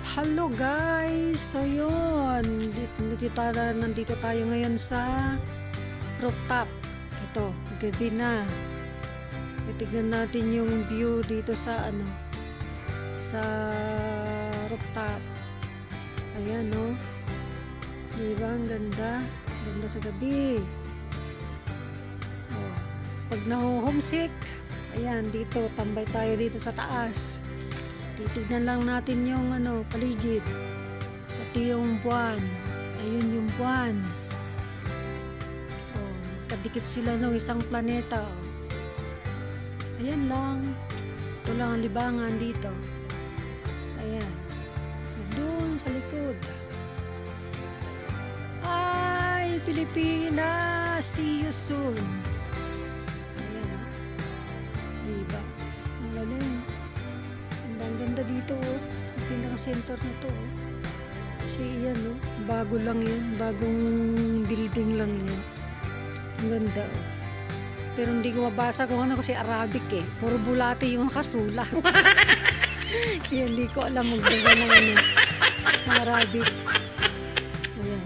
Hello guys! So yun, nandito tayo ngayon sa rooftop. Ito, gabi na. Tignan natin yung view dito sa sa rooftop. Ayan no. Diba ang ganda? Ganda sa gabi. Oh, pag na-homesick, ayan dito, tambay tayo dito sa taas. Titignan lang natin yung paligid. Pati yung buwan. Ayun yung buwan. Oh, kadikit sila ng isang planeta. Oh. Ayan lang. Ito lang ang libangan dito. Ayan. Doon sa likod. Ay, Pilipinas! See you soon. Ayan. Diba? Ang galing. Ang ganda dito, oh. Ang pinaka-center na to, oh. Kasi yan, oh. Bago lang yan. Bagong building lang yan. Ang ganda, oh. Pero hindi ko mabasa kung ano kasi Arabic, eh. Puro bulate yung nakasulat. Kaya hindi ko alam magbasa ng ng Arabic. Ayan.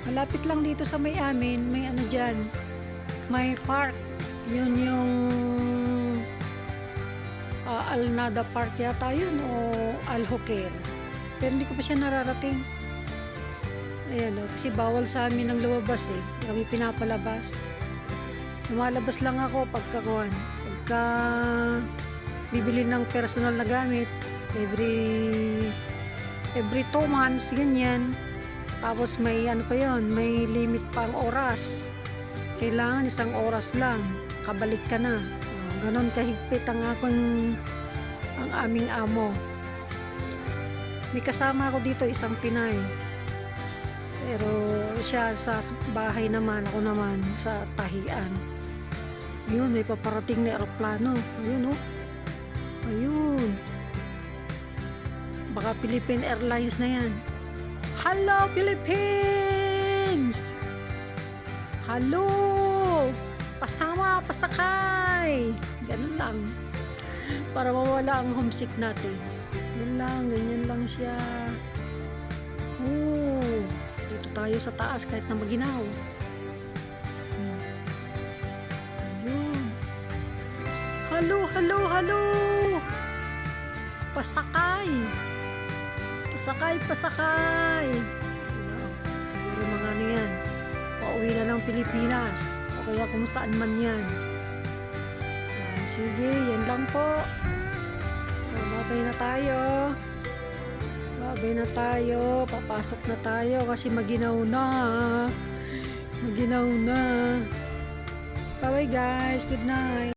Malapit lang dito sa may amin, may dyan. May park. Yun yung Al-Nada Park yata yun o Al-Hoker. Pero hindi ko pa siya nararating. Ayan o, kasi bawal sa amin ang lumabas eh. Kami pinapalabas. Lumalabas lang ako pagka bibili ng personal na gamit. Every 2 months, ganyan. Tapos may pa yon, may limit pa ang oras. Kailangan 1 oras lang. Kabalik ka na. Ganon kahigpit ang aming amo. May kasama ako dito, isang Pinay. Pero siya sa bahay naman, ako naman sa tahian. Ayun, may paparating na eroplano. Ayun oh. Ayun. Baka Philippine Airlines na yan. Hello Philippines! Hello! Pasama, pasakay! Ganun lang. Para mawala ang homesick natin. Ganyan lang siya. Oh, dito tayo sa taas kahit na maginaw. Ayun. Hello! Pasakay! Pasakay! Siguro mga yan. Pauwi na ng Pilipinas. Kaya kung saan man yan. Sige, yan lang po. Babay na tayo. Papasok na tayo kasi maginaw na. Bye bye guys. Good night.